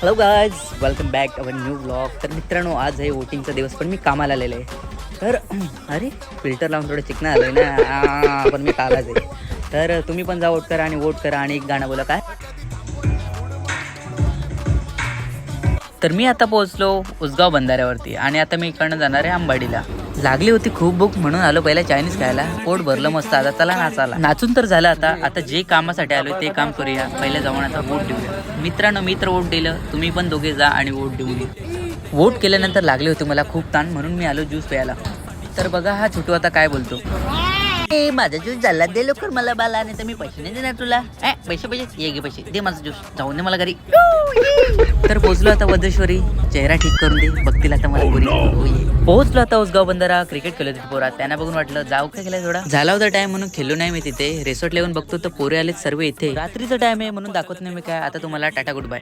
Hello guys, welcome back our new blog. तर मित्रांनो, आज आहे वोटिंगचा दिवस, पण मी कामाला आलेलो आहे. तर अरे फिल्टर लावून थोडं चिकना आलं आहे ना, पण मी कालाच आहे. तर तुम्ही पण जा, वोट करा आणि वोट करा आणि एक गाणं बोला. काय तर मी आता पोहोचलो उसगाव बंधाऱ्यावरती आणि आता मी इकडनं जाणार आहे अंबाडीला. लागली होती खूप भूक म्हणून आलो पहिला चायनीज खायला. पोट भरलं मस्त. आता चला नाचायला. नाचून तर झालं. आता जे कामासाठी आलो ते काम करूया. पहिल्या जाऊन आता वोट देऊया. मित्रांनो, मी तर वोट दिलं, तुम्ही पण दोघे जा आणि वोट देऊन या. वोट केल्यानंतर लागले होते मला खूप ताण, म्हणून मी आलो ज्यूस प्यायला. तर बघा हा छोटू आता काय बोलतो. ए माझा ज्यूस झाला, दे लवकर मला बाला, नाही तर मी पैसे नाही देणार तुला. पैसे ये घे पैसे, दे माझा ज्यूस, जाऊन दे मला घरी. तर पोहोचलो आता वदेश्वरी. चेहरा ठीक करून दे, बघतील आता मला गोरी. पोहोचलो आता उसगाव बंधारा. क्रिकेट खेळत होते पोरात, त्यांना बघून वाटलं जाऊ काय केलं. थोडा झाला होता टाइम म्हणून खेळलो नाही मी तिथे. रेसॉर्ट येऊन बघतो तर पोरे आलेत सर्व इथे. रात्रीचा टाइम आहे म्हणून दाखवत नाही मी काय. आता तुम्हाला टाटा गुड बाय.